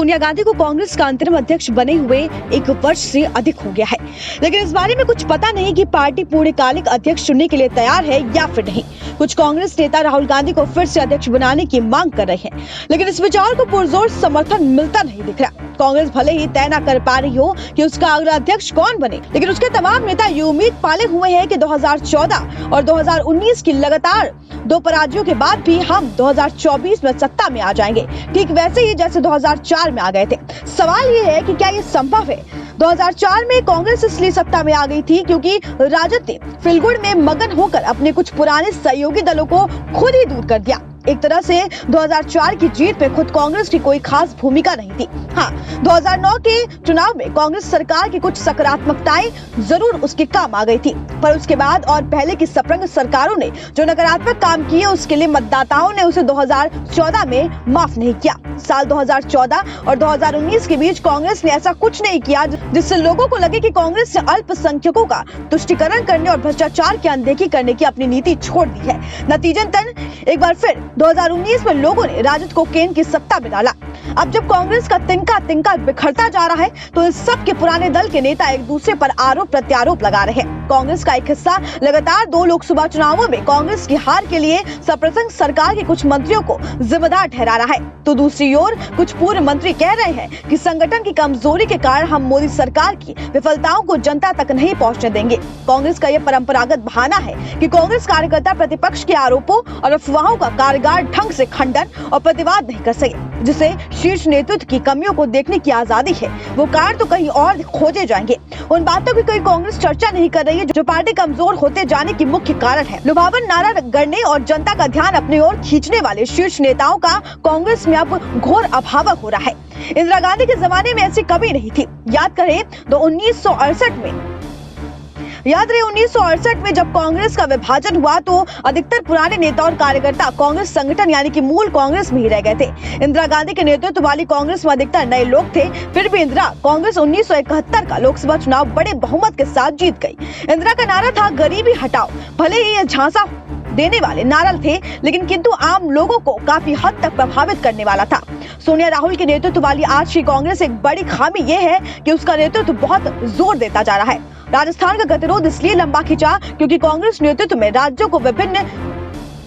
सोनिया गांधी को कांग्रेस का अंतरिम अध्यक्ष बने हुए 1 वर्ष से अधिक हो गया है, लेकिन इस बारे में कुछ पता नहीं कि पार्टी पूर्णकालिक अध्यक्ष चुनने के लिए तैयार है या फिर नहीं। कुछ कांग्रेस नेता राहुल गांधी को फिर से अध्यक्ष बनाने की मांग कर रहे हैं, लेकिन इस विचार को पुरजोर समर्थन मिलता नहीं दिख रहा। कांग्रेस भले ही तय न कर पा रही हो कि उसका अगला अध्यक्ष कौन बने, लेकिन उसके तमाम नेता ये उम्मीद पाले हुए हैं कि 2014 और 2019 की लगातार 2 पराजयों के बाद भी हम 2024 में सत्ता में आ जाएंगे, ठीक वैसे ही जैसे 2004 में आ गए थे। सवाल ये है कि क्या ये संभव है? 2004 में कांग्रेस इसलिए सत्ता में आ गई थी क्योंकि राजद ने फिलगुड़ में मगन होकर अपने कुछ पुराने सहयोगी दलों को खुद ही दूर कर दिया। एक तरह से 2004 की जीत में खुद कांग्रेस की कोई खास भूमिका नहीं थी। हाँ, 2009 के चुनाव में कांग्रेस सरकार की कुछ सकारात्मकताएं जरूर उसके काम आ गई थी, पर उसके बाद और पहले की सपरंग सरकारों ने जो नकारात्मक काम किए उसके लिए मतदाताओं ने उसे 2014 में माफ नहीं किया। साल 2014 और 2019 के बीच कांग्रेस ने ऐसा कुछ नहीं किया जिससे लोगों को लगे कि कांग्रेस ने अल्पसंख्यकों का तुष्टीकरण करने और भ्रष्टाचार की अनदेखी करने की अपनी नीति छोड़ दी है। नतीजतन एक बार फिर 2019 में लोगों ने राजद को केंद्र की सत्ता में डाला। अब जब कांग्रेस का तिनका बिखरता जा रहा है तो इस सब के पुराने दल के नेता एक दूसरे पर आरोप प्रत्यारोप लगा रहे हैं। कांग्रेस का एक हिस्सा लगातार 2 लोकसभा चुनावों में कांग्रेस की हार के लिए सप्रसंग सरकार के कुछ मंत्रियों को जिम्मेदार ठहरा रहा है, तो दूसरी ओर कुछ पूर्व मंत्री कह रहे हैं कि संगठन की कमजोरी के कारण हम मोदी सरकार की विफलताओं को जनता तक नहीं पहुंचने देंगे। कांग्रेस का यह परंपरागत बहाना है कि कांग्रेस कार्यकर्ता प्रतिपक्ष के आरोपों और अफवाहों का कारगर ढंग से खंडन और प्रतिवाद नहीं कर सके, जिसे शीर्ष नेतृत्व की कमियों को देखने की आजादी है। वो कारण तो कहीं और खोजे जाएंगे। उन बातों की कोई कांग्रेस चर्चा नहीं कर रही है जो पार्टी कमजोर होते जाने की मुख्य कारण है। लुभावन नारा गढ़ने और जनता का ध्यान अपनी ओर खींचने वाले शीर्ष नेताओं का कांग्रेस में अब घोर अभाव हो रहा है। इंदिरा गांधी के जमाने में ऐसी कभी नहीं थी। याद करें तो 1968 में जब कांग्रेस का विभाजन हुआ तो अधिकतर पुराने नेता और कार्यकर्ता कांग्रेस संगठन यानी कि मूल कांग्रेस में ही रह गए थे। इंदिरा गांधी के नेतृत्व वाली कांग्रेस में अधिकतर नए लोग थे। फिर भी इंदिरा कांग्रेस 1971 का लोकसभा चुनाव बड़े बहुमत के साथ जीत गई। इंदिरा का नारा था गरीबी हटाओ। भले ही यह झांसा देने वाले नारा थे, लेकिन किंतु आम लोगों को काफी हद तक प्रभावित करने वाला था। सोनिया राहुल के नेतृत्व वाली आज की कांग्रेस एक बड़ी खामी यह है कि उसका नेतृत्व बहुत जोर देता जा रहा है। राजस्थान का गतिरोध इसलिए लंबा खिंचा क्योंकि कांग्रेस नेतृत्व में राज्यों को विभिन्न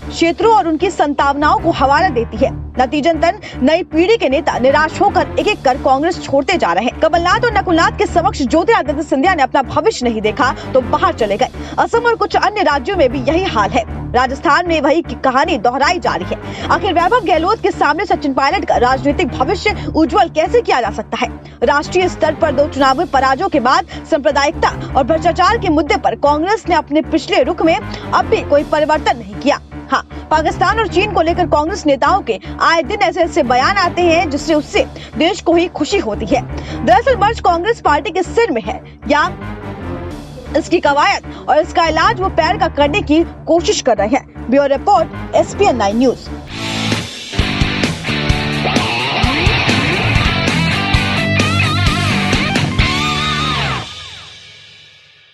क्षेत्रों और उनकी संभावनाओं को हवाला देती है। नतीजतन नई पीढ़ी के नेता निराश होकर एक कर कांग्रेस छोड़ते जा रहे हैं। कमलनाथ और नकुलनाथ के समक्ष ज्योतिरादित्य सिंधिया ने अपना भविष्य नहीं देखा तो बाहर चले गए। असम और कुछ अन्य राज्यों में भी यही हाल है। राजस्थान में वही कहानी दोहराई जा रही है। आखिर वैभव गहलोत के सामने सचिन पायलट का राजनीतिक भविष्य उज्जवल कैसे किया जा सकता है? राष्ट्रीय स्तर पर 2 चुनावी पराजयों के बाद सांप्रदायिकता और भ्रष्टाचार के मुद्दे पर कांग्रेस ने अपने पिछले रुख में अब भी कोई परिवर्तन नहीं किया। हाँ, पाकिस्तान और चीन को लेकर कांग्रेस नेताओं के आए दिन ऐसे बयान आते हैं जिससे उससे देश को ही खुशी होती है। दरअसल मर्ज कांग्रेस पार्टी के सिर में है या इसकी कवायद और इसका इलाज वो पैर का करने की कोशिश कर रहे हैं। Bureau report SPN9 news.